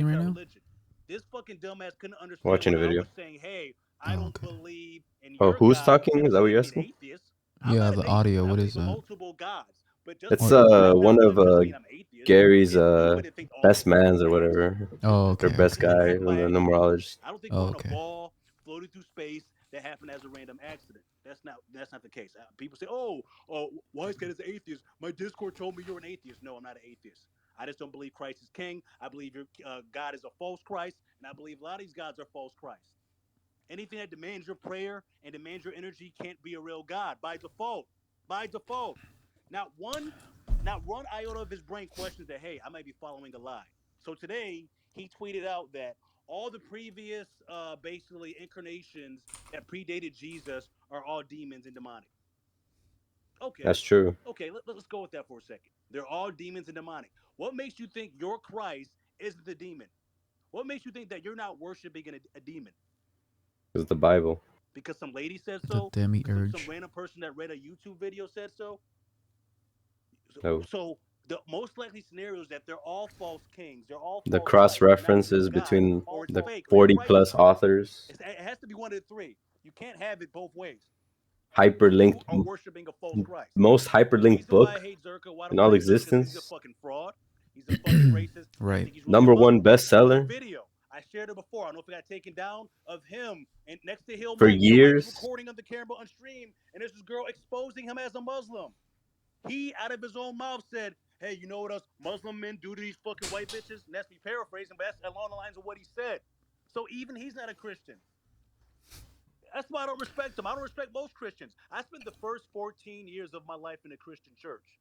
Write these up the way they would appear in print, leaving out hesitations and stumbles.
right about now? religion. This fucking dumbass couldn't understand Watching when a I video. was saying, "Hey, I Oh, don't okay. believe in Oh, your who's God." talking? That Is that doesn't what make you're me an asking? atheist. I'm Yeah, not an the atheist. audio. I What believe is in that? multiple gods. But just It's because I like one of melanin doesn't mean I'm atheist. Gary's It's stupid to think all best people are mans or plants. whatever. Oh, Their okay, best okay. Didn't guy happen in by the accident. numerologist. I don't think Oh, we're in a okay. ball floating through space that happened as a random accident. That's not the case. People say, "Oh, why is God is an atheist? My Discord told me you're an atheist." No, I'm not an atheist. I just don't believe Christ is king. I believe your God is a false Christ, and I believe a lot of these gods are false Christ. Anything that demands your prayer and demands your energy can't be a real God by default. By default. Not one, not one iota of his brain questions that, hey, I might be following a lie. So today he tweeted out that all the previous basically incarnations that predated Jesus are all demons and demonic. Okay. That's true. Okay, let's go with that for a second. They're all demons and demonic. What makes you think your Christ isn't the demon? What makes you think that you're not worshiping a demon? It's the Bible. Because some lady said The so, because some demiurge. random person that read a YouTube video said so. So, No. so the most likely scenario is that they're all false kings, they're all The false cross Christ, they're not real references gods, between or it's the fake, or your 40 Christ is plus fake. authors, It has to be one of the three. You can't have it both ways. You hyperlinked, are worshiping a false Christ. most The hyperlinked reason why I book hate Zherka, why I in don't all like Zherka, is because he's a existence, fucking fraud. He's a fucking racist, and I Right. think he's really a number one Muslim. There's a bestseller video I shared it before. I don't know if it got taken down of him and next to for Hill Mike's years. recording of the camera on stream, and there's this girl exposing him as a Muslim. He, out of his own mouth, said, "Hey, you know what us Muslim men do to these fucking white bitches?" And that's me paraphrasing, but that's along the lines of what he said. So even he's not a Christian. That's why I don't respect him. I don't respect most Christians. I spent the first 14 years of my life in a Christian church.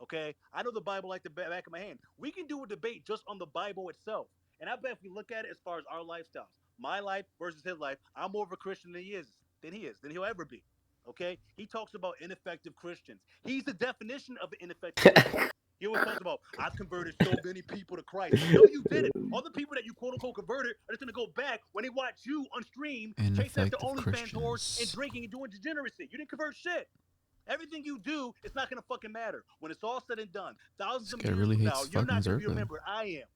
Okay, I know the Bible like the back of my hand. We can do a debate just on the Bible itself, and I bet if we look at it as far as our lifestyles, my life versus his life, I'm more of a Christian than he'll ever be. Okay, he talks about ineffective Christians. He's the definition of an ineffective Christian. He always talks about, "I've converted so many people to Christ." No, you didn't. All the people that you quote unquote converted are just gonna go back when they watch you on stream chasing after Ineffective OnlyFans whores and Christians. drinking and doing degeneracy. You didn't convert shit. Everything you do, it's not gonna fucking matter. When it's all said and done, thousands This of guy years really from now, hates you're fucking not gonna be Zerka. remembered. I am.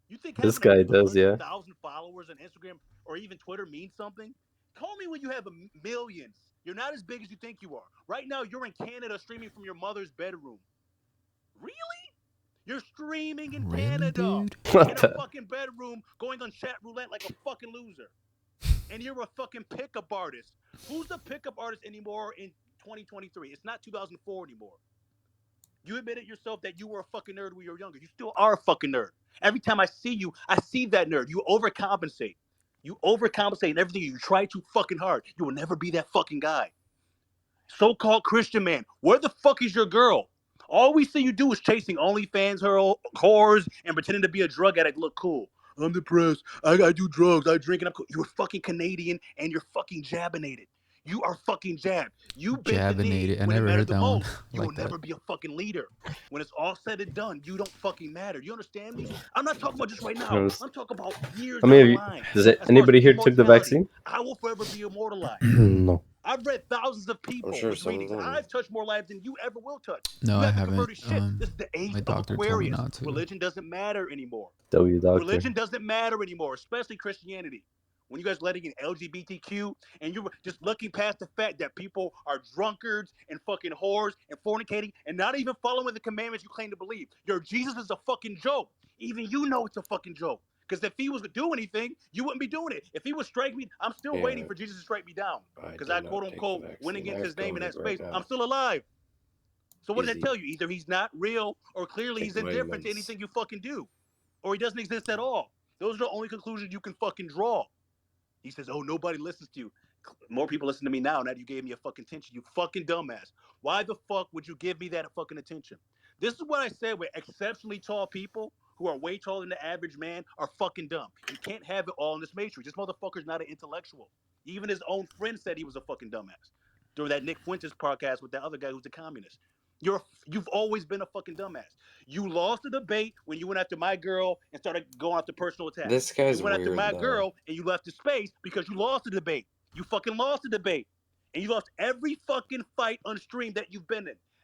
You think This having a, guy a does, hundred yeah. thousand followers on Instagram or even Twitter means something? Call me when you have millions. You're not as big as you think you are. Right now, you're in Canada streaming from your mother's bedroom. Really? You're streaming in Really, Canada dude? in What a the? fucking bedroom, going on chat roulette like a fucking loser. And you're a fucking pickup artist. Who's a pickup artist anymore in 2023? It's not 2004 anymore. You admitted yourself that you were a fucking nerd when you were younger. You still are a fucking nerd. Every time I see you, I see that nerd. You overcompensate. You overcompensate in everything. You try too fucking hard. You will never be that fucking guy. So-called Christian man. Where the fuck is your girl? All we see you do is chasing OnlyFans whores and pretending to be a drug addict. Look cool. I'm depressed. I do drugs. I drink and I'm cool. You're fucking Canadian and you're fucking jabinated. You are fucking jabbed. You bent the knee Jabinated. I when it never mattered heard the that one most. You will like that. never be a fucking leader. When it's all said and done, you don't fucking matter. You understand me? I'm not talking about just right now. I'm talking about years I down the mean, line. does it, As far as anybody here took the immortality, vaccine? I will forever be immortalized. No. I've read thousands of I'm people sure with some of readings. them. I've touched more lives than you ever will touch. No, You I haven't haven't. converted shit. This is the My age of doctor told me Aquarius. not to. Religion doesn't matter anymore. W doctor. Religion doesn't matter anymore, especially Christianity. When you guys letting in LGBTQ and you're just looking past the fact that people are drunkards and fucking whores and fornicating and not even following the commandments you claim to believe. Your Jesus is a fucking joke. Even you know it's a fucking joke. Because if he was to do anything, you wouldn't be doing it. If he would strike me, I'm still waiting Yeah, for Jesus to strike me down. I Because I did quote not take the unquote went vaccine. I against have his name in that COVID right space. I'm now. still alive. So what does that Easy. tell you? Either he's not real or clearly Take he's the indifferent to vitamins. anything you fucking do. Or he doesn't exist at all. Those are the only conclusions you can fucking draw. He says, "Oh, nobody listens to you." More people listen to me now that you gave me a fucking attention. You fucking dumbass. Why the fuck would you give me that fucking attention? This is what I said with exceptionally tall people who are way taller than the average man are fucking dumb. You can't have it all in this matrix. This motherfucker's not an intellectual. Even his own friend said he was a fucking dumbass during that Nick Fuentes podcast with that other guy who's a communist. You've always been a fucking dumbass. You lost the debate when you went after my girl and started going after personal attacks. This You guy's went after weird my though. girl and you left the space because you lost the debate. You fucking lost the debate. And you lost every fucking fight on stream that you've been in.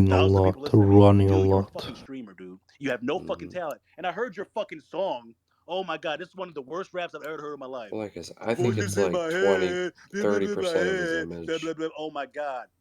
moving a 100,000 lot, people listening to me. running a Dude, you're a lot. fucking streamer, dude. You have no fucking talent. And I heard your fucking song. Oh my god, this is one of the worst raps I've ever heard in my life. Like I said, I think it's like 20, 30% of his image. Oh my god.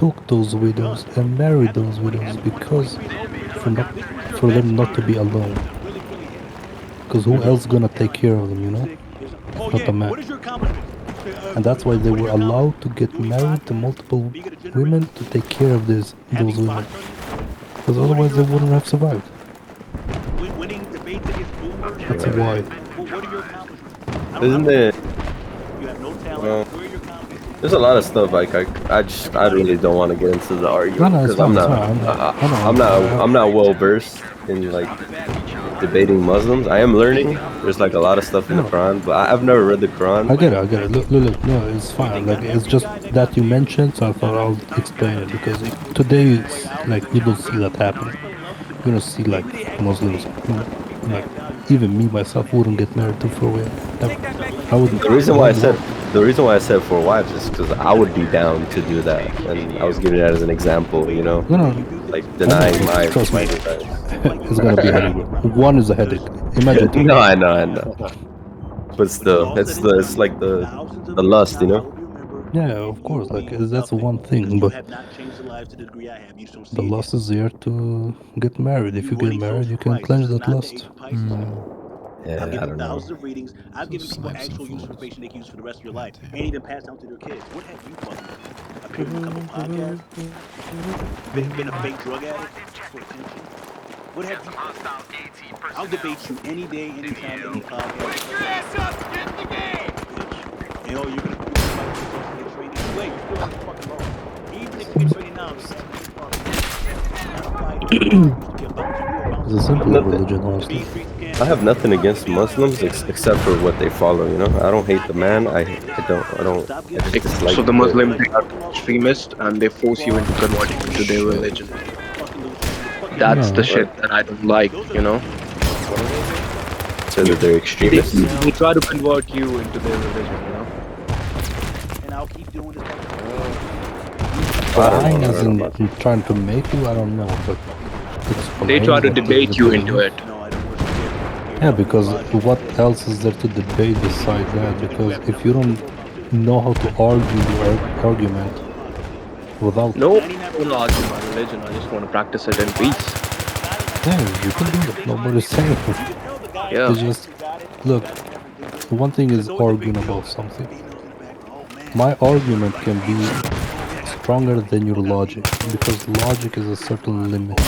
took those widows and married those widows because for not for them not to be alone. Because who else gonna take care of them, you know? Oh Not yeah. the man. What is your accomplishment? And that's why they were allowed to get married to multiple women to take care of those women. Because otherwise they wouldn't have survived. Winning debates against boomers. That's why. What are your accomplishments? I don't Isn't know. it? You have no talent. Well- Where are your accomplishments? There's a lot of stuff like I really don't want to get into the argument No, it's because I'm fine. It's not fine. I'm not well versed in like debating Muslims. I am learning. There's like a lot of stuff in the No. Quran, but I've never read the Quran. I get it. Look, no, it's fine. Like, it's just that you mentioned, so I thought I'll explain it because today, it's like you don't see that happening. You don't see like Muslims, like even me myself wouldn't get married to four wives. I would. The reason why I said four wives is because I would be down to do that, and I was giving that as an example. You know, No, like denying my trust me. desires. It's gonna be a headache, bro. One is a headache. Imagine two. No, I know. But still, it's like the lust, you know. Yeah, of course. Like, that's one thing, but the lust is there to get married. If you get married, you can cleanse that lust. Yeah, I don't know. Thousands of readings. I've given people actual use information they can use for the rest of your life, and even pass down to their kids. What have you fucking done? Appeared in a couple podcasts? Been a fake drug addict for attention? What have you? I'll debate you any day, anytime, any podcast. Get your ass up, get in the game. Bitch. You know you're gonna get training. Wait, you're still on the fucking road. Even if you get training now, It's a simple religion, honestly. I have nothing against Muslims except for what they follow. You know, I don't hate the man. I don't. I just dislike So the Muslim, they are extremists and they force you into converting to their religion. That's the shit that I don't like, you know. So that they're extremists. They try to convert you into their religion, you know. And I'll keep doing this. Fine, as in trying to make you, I don't know, but They try to debate you into it. Yeah, because what else is there to debate beside that? Because if you don't know how to argue your argument without... No, I don't argue my religion. I just want to practice it in peace. Yeah, you can do that. Nobody's saying it. Yeah. It's just, look, one thing is arguing about something. My argument can be stronger than your logic, because logic is a certain limit.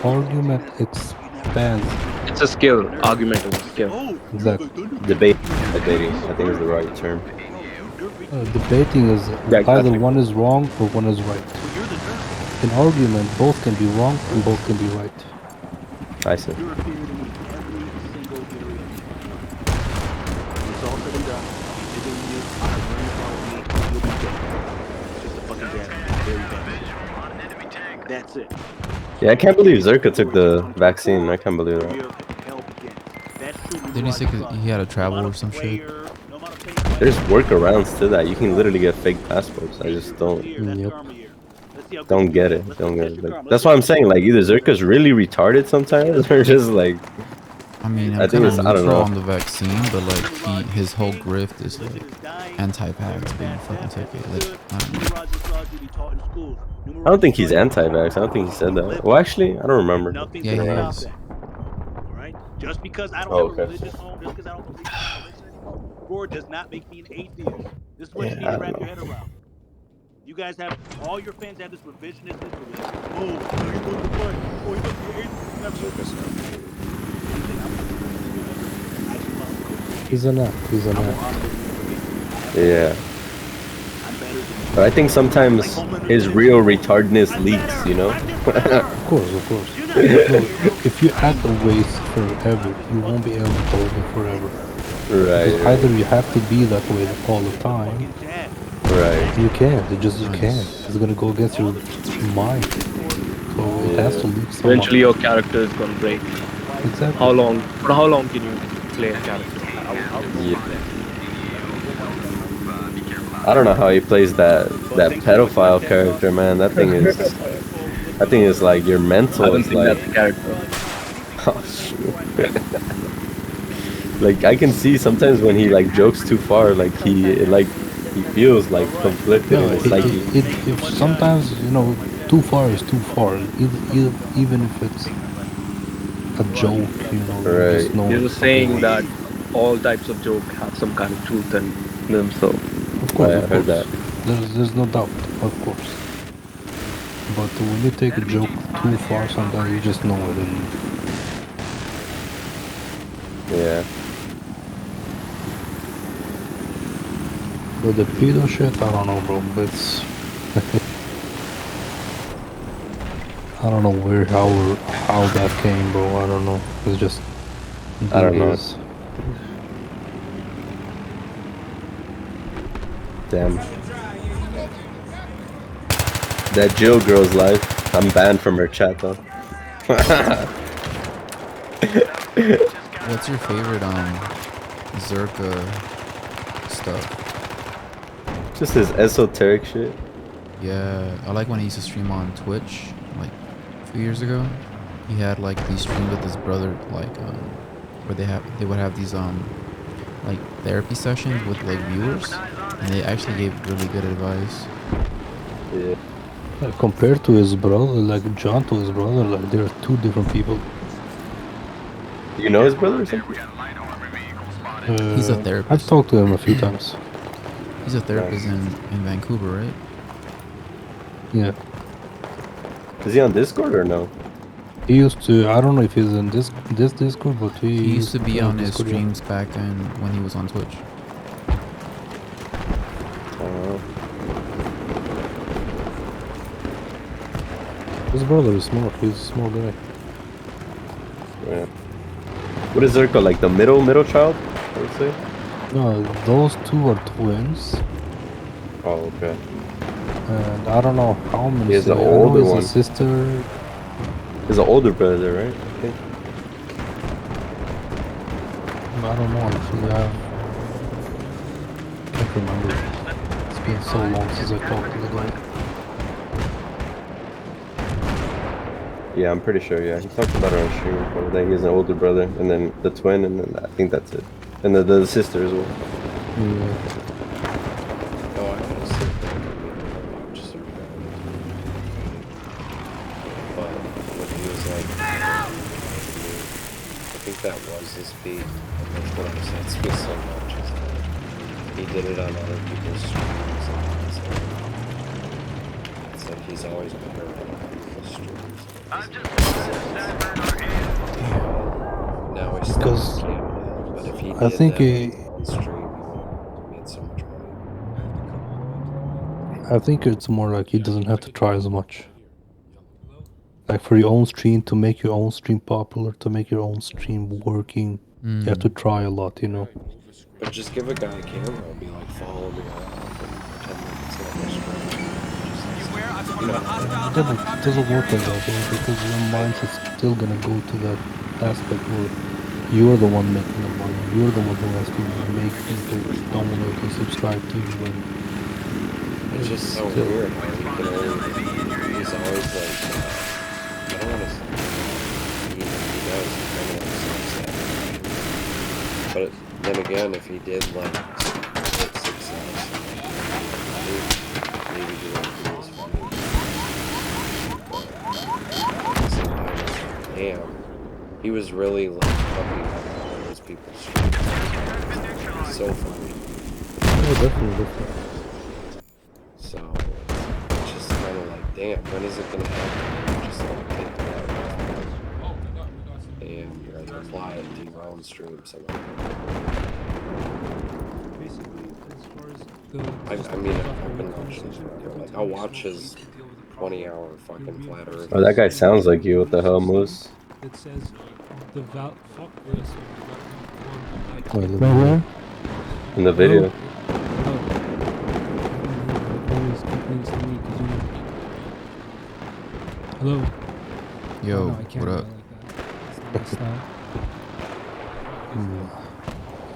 Argument expands. It's a skill. Argument is a skill. Exactly. Debating, I think is the right term. Debating is either one is wrong or one is right. In argument, both can be wrong and both can be right. I see. That's it. Yeah, I can't believe Zherka took the vaccine. I can't believe that. Didn't he say 'cause he had to travel or some shit? There's workarounds to that. You can literally get fake passports. I just don't get it. Don't get it. Like, that's why I'm saying, like, either Zherka's really retarded sometimes, or just like. I mean, I I'm think kind it's, of I don't neutral know. on the vaccine, but like his whole grift is like anti-vax being a fucking ticket. Like, I don't know. I don't think he's anti-vax. I don't think he said that. Well, actually, I don't remember. Yeah, he is. Just because I don't Oh, have a okay. religious home, just because I don't believe in religion anymore, does not make me an atheist. This is what you need Yeah, I to wrap don't your head around. You guys have, all your fans have this revisionist religion. Oh, you go to play. Oh, you go to He's an act. Yeah. But I think sometimes his real retardedness leaks, you know? Of course. Look, if you act always forever, you won't be able to hold it forever. Right. Either you have to be that way all the time, Right. you can't. You can't. It's gonna go against your mind. So it has to leak somehow. Eventually your character is gonna break. Exactly. For how long can you play a character? Yeah. I don't know how he plays that pedophile character, man. That thing is like your I mental don't is think like. that's the character. Oh, shoot. Like I can see sometimes when he like jokes too far, like he feels like conflicted No, in his psyche. if sometimes, too far is too far. Even if it's a joke, you Right. just know. There's a saying that all types of joke have some kind of truth in them, so Of course, I of heard course. that. There's no doubt, of course. But when you take a joke too far, sometimes you just know it. And Yeah. but But the pedo shit, I don't know, bro. It's I don't know how that came, bro. I don't know. It's just I don't know. his. Damn. That Jill girl's life. I'm banned from her chat though. What's your favorite Zherka stuff? Just his esoteric shit. Yeah, I like when he used to stream on Twitch, like a few years ago. He had like these streams with his brother, like where they would have these like therapy sessions with like viewers, and they actually gave really good advice. Yeah. Compared to his brother, like John to his brother, like they're two different people. You know his brother or something? He's a I've therapist. talked to him a few times. He's a therapist in Vancouver, right? Yeah. Is he on Discord or no? He used to. I don't know if he's in this Discord, but He used to be on his Discord, streams back when he was on Twitch. His brother is smart. He's a small guy. Yeah. What is Zherka, like the middle child, I would say? No, those two are twins, Oh, okay. and I don't know how many. He has the siblings. I know older he's one. a sister. He's an older brother, right? I think. I don't know actually. I can't remember. It's been so long since I talked to the guy. Yeah, I'm pretty sure. Yeah, he talked about it on stream before. That he has an older brother, and then the twin, and then I think that's it, and the sister as well. Yeah. Oh, I can see that. Just but when he was like, I think that was his beat, and that's what upsets me so much is that he did it on other people's streams, and it's like he's always better on other people's streams. Now he's Because but if he I did think that he, on stream, he made so much money. I think it's more like he doesn't have to try as much. Like for your own stream, to make your own stream popular, to make your own stream working, you have to try a lot, you know. But just give a guy a camera and be like, follow me around and pretend like it's not my stream. Yeah, but it doesn't work like that, you know, because your mindset's still gonna go to that aspect where you're the one making the money, you're the one who has to make people download and subscribe to you, and It's just so weird how he can only, he's always like, I don't want to say, he does kind of success. But then again, if he did like hit success, maybe he would do this for me. Damn, he was really like fucking up all those people's streams. So funny. yeah, definitely. So it's just kind of like, damn, when is it gonna happen? Just like think about it and like apply it to your own stream somehow. I mean, I've been watching this video. Like, I'll watch his 20-hour fucking flat earth. Oh, that guy sounds like you. What the hell, Moose? It says the fuck this. In the video. Always complains to me because hello. Yo, Oh, no, I can't what up? Like that. It's not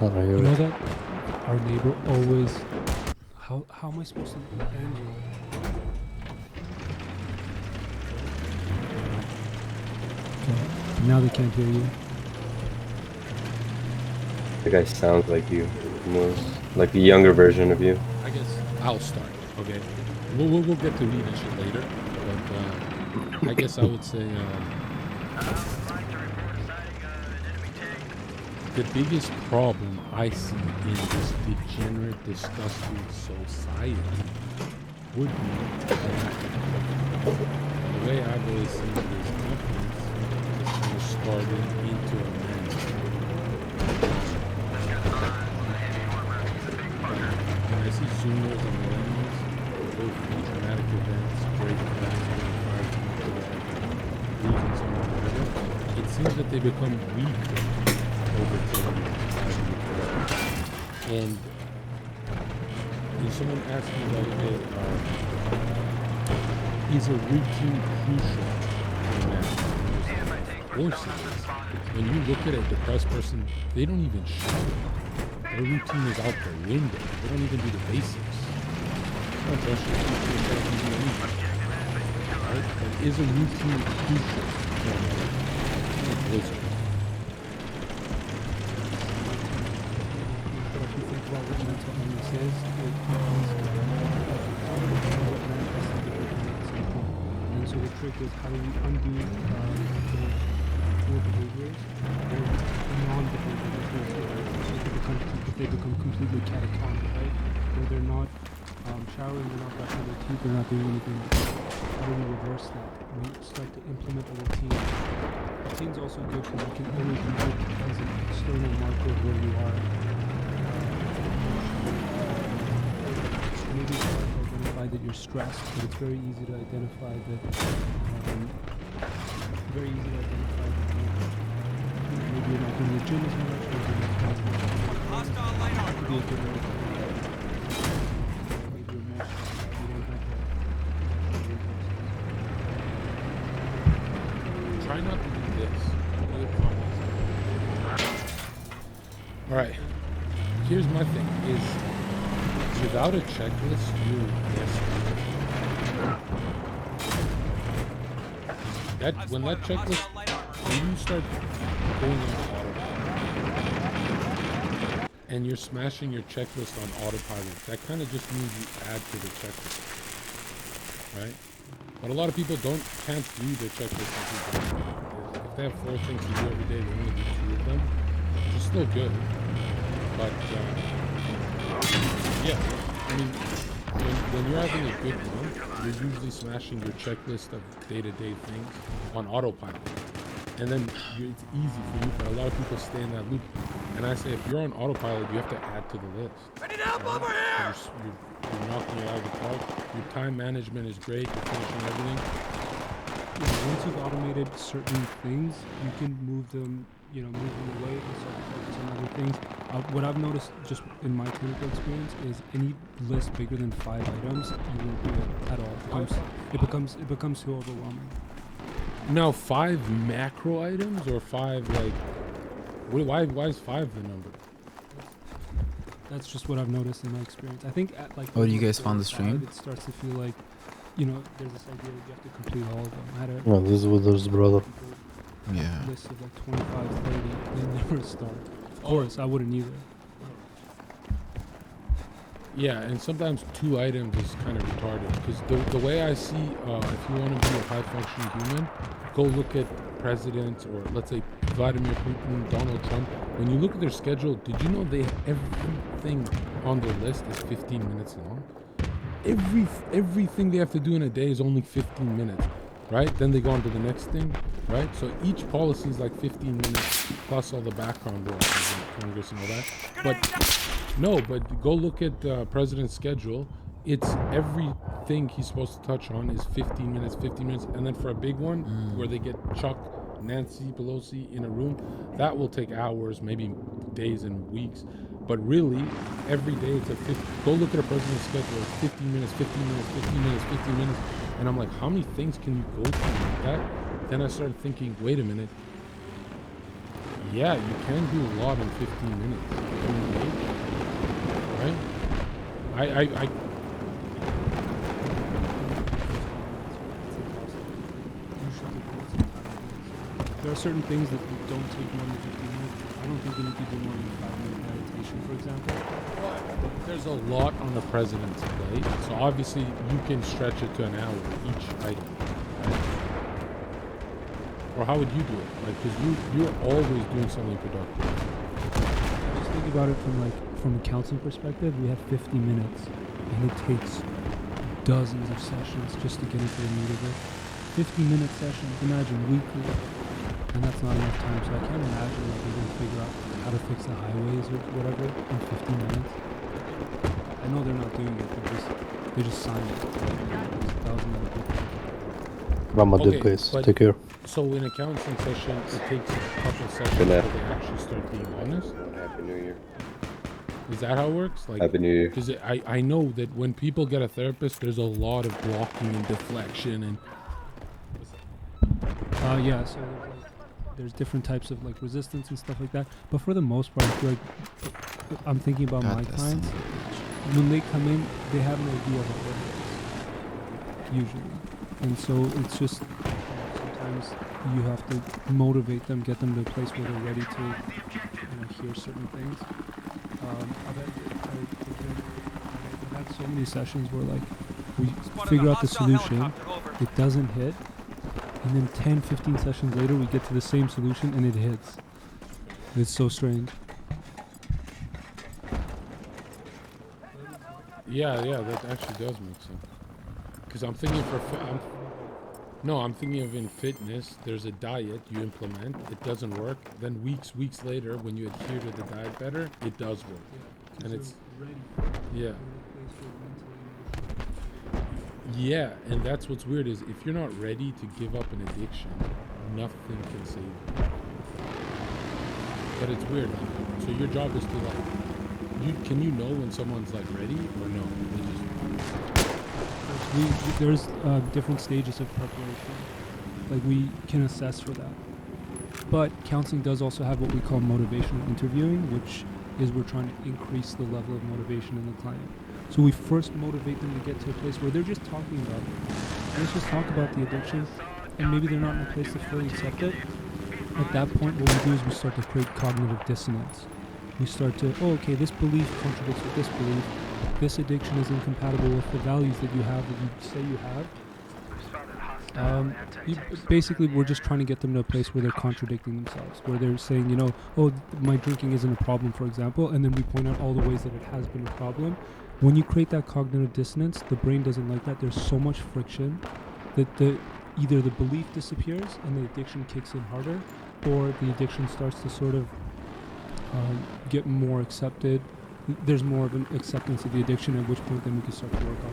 I don't hear you know it. that our neighbor always. How am I supposed to end you? Okay. Now they can't hear you. The guy sounds like you, Moose. Like the younger version of you. I guess I'll start. Okay, we'll get to reading shit later, but I guess I would say the biggest problem I see in this degenerate, disgusting society would be that the way I've always seen these companies is kind of starting into a man. And I see Zoomers and millennials who go through traumatic events, break fast, fire losing someone, whatever, it seems that they become weaker over time as we grow. And someone asked me the other day, is a routine crucial in that? Of course it is. When you look at a depressed person, they don't even shower. Their routine is out the window. They don't even do the basics. Not brush your teeth, they don't do anything. Right? But is a routine crucial for a man? Of course it is. But if you think about what mental illness is, it and so the trick is how do we undo the poor behaviors or non-behaviors if they become completely catatonic, right? Where they're not showering, they're not brushing their teeth, they're not doing anything. How do we reverse that? We start to implement a routine. Routine's also good because you can only be good as an external marker of where you are. Maybe it's hard to identify that you're stressed, but it's very easy to identify that. Maybe you're not going to the gym as much, maybe you're not going to could be a good way. Maybe you're more stressed, you don't have that. Try not to do this. All right. Here's my thing: is without a checklist, you're desperate. That when that checklist, when you start going on autopilot, and you're smashing your checklist on autopilot, that kind of just means you add to the checklist, right? But a lot of people can't do the checklist every day. If they have 4 things to do every day, they only do 2 of them, which is still good. But yeah, I mean, when you're having a good month, you're usually smashing your checklist of day-to-day things on autopilot. And then it's easy for you, but a lot of people stay in that loop. And I say, if you're on autopilot, you have to add to the list. Ready to help over here! You're knocking it out of the park. Your time management is great. You're finishing everything. Yeah, once you've automated certain things, you can move them away and start to focus on other things. What I've noticed just in my clinical experience is any list bigger than 5 items, you won't do it at all. It becomes too overwhelming. Now, 5 macro items or 5 like? Why is 5 the number? That's just what I've noticed in my experience. I think at like. Oh, do you guys found the stream? It starts to feel like, there's this idea that you have to complete all of them. I had a Well, this is with his brother. Yeah. list of like 25, 30, they never start. Of course, I wouldn't either. Yeah, and sometimes 2 items is kind of retarded because the way I see, if you want to be a high-functioning human, go look at presidents or let's say Vladimir Putin, Donald Trump. When you look at their schedule, did you know everything on their list is 15 minutes long? Everything they have to do in a day is only 15 minutes, right? Then they go on to the next thing, right? So each policy is like 15 minutes plus all the background work and Congress and all that. But go look at the president's schedule. It's everything he's supposed to touch on is 15 minutes, and then for a big one where they get Chuck, Nancy Pelosi in a room, that will take hours, maybe days and weeks. But really, every day it's go look at a president's schedule. It's 15 minutes, 15 minutes, 15 minutes, 15 minutes, and I'm like, how many things can you go through like that? Then I started thinking, wait a minute. Yeah, you can do a lot in 15 minutes. Right? I There are certain things that don't take more than 15 minutes. I don't think you need to do more than 5-minute meditation, for example. There's a lot on the president's plate, so obviously you can stretch it to an hour each item. Right? Or how would you do it? Like, because you're always doing something productive. Just think about it from a counseling perspective. We have 50 minutes, and it takes dozens of sessions just to get into the meat of it. 50-minute sessions, imagine weekly, and that's not enough time. So I can't imagine we're going to figure out how to fix the highways or whatever in 15 minutes. I know they're not doing it. They just signed it. There's 1,000 other people. Rama Okay, did, guys. but- Take care. So in a counseling session, it takes a couple sessions Good before night. they actually start being honest. Happy New Year. Is that how it works? Like, Happy New Year. because I know that when people get a therapist, there's a lot of blocking and deflection and Yeah, so there's different types of like resistance and stuff like that. But for the most part, I feel like I'm thinking about God, my that's clients. When they come in, they have an idea of what it is, usually. And so it's just sometimes you have to motivate them, get them to a place where they're ready to hear certain things. I've had so many sessions where like we figure out the solution, it doesn't hit, and then 10, 15 sessions later we get to the same solution and it hits. It's so strange. yeah, that actually does make sense. Because I'm thinking I'm thinking of in fitness, there's a diet you implement, it doesn't work. Then weeks later, when you adhere to the diet better, it does work. And it's yeah, and that's what's weird is if you're not ready to give up an addiction, nothing can save you. But it's weird. So your job is to like, can you know when someone's like ready or no? They just There's different stages of preparation. Like we can assess for that. But counseling does also have what we call motivational interviewing, which is we're trying to increase the level of motivation in the client. So we first motivate them to get to a place where they're just talking about it. Let's just talk about the addiction, and maybe they're not in a place to fully accept it. At that point, what we do is we start to create cognitive dissonance. We start to, okay, this belief contradicts with this belief. This addiction is incompatible with the values that you have, that you say you have. Basically, we're just trying to get them to a place where they're contradicting themselves, where they're saying, my drinking isn't a problem, for example, and then we point out all the ways that it has been a problem. When you create that cognitive dissonance, the brain doesn't like that. There's so much friction that either the belief disappears and the addiction kicks in harder, or the addiction starts to sort of get more accepted. There's more of an acceptance of the addiction, at which point then we can start to work on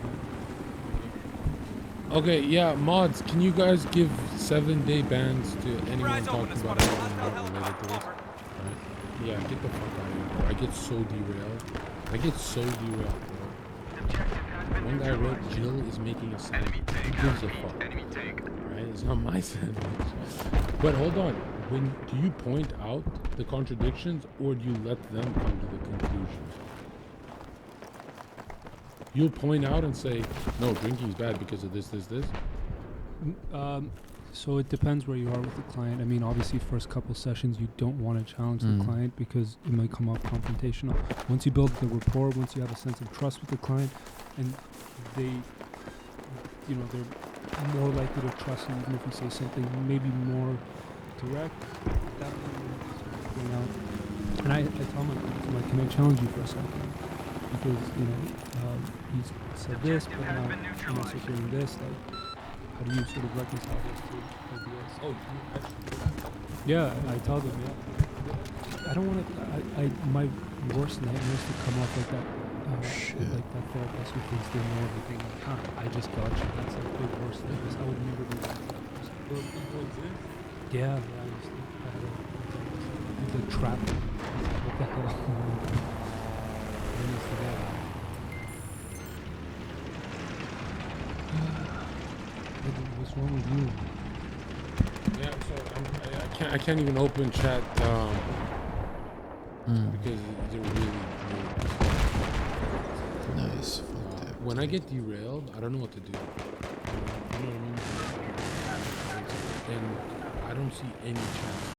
it. Okay, yeah, mods, can you guys give 7-day bans to anyone talking about anything not related to this? Right? Yeah, get the fuck out of here, bro. I get so derailed. Bro. One guy wrote, Jill is making a sandwich. Who gives a fuck? Right? It's not my sandwich. But hold on. Do you point out the contradictions or do you let them come to the conclusions? You'll point out and say, no, drinking's bad because of this. So it depends where you are with the client. I mean, obviously, first couple sessions, you don't want to challenge the client because it might come off confrontational. Once you build the rapport, once you have a sense of trust with the client, and they're more likely to trust you even if you say something maybe more direct. That going out. And I tell my clients, I'm like, can I challenge you for a second? Because, you said this, but now I'm also hearing this. Like, how do you sort of reconcile those two ideas? Oh, you actually do that? Yeah, I tell them, yeah. I don't want to, my worst nightmare is to come off like that, like that therapist who thinks they know everything. Like, I just got you. That's like the worst thing. I would never do that. Yeah, I just it's a trap. What the hell? What's wrong with you? Yeah, so I can't even open chat because they're really Nice. when I get derailed, I don't know what to do. You know what I mean? And I don't see any chance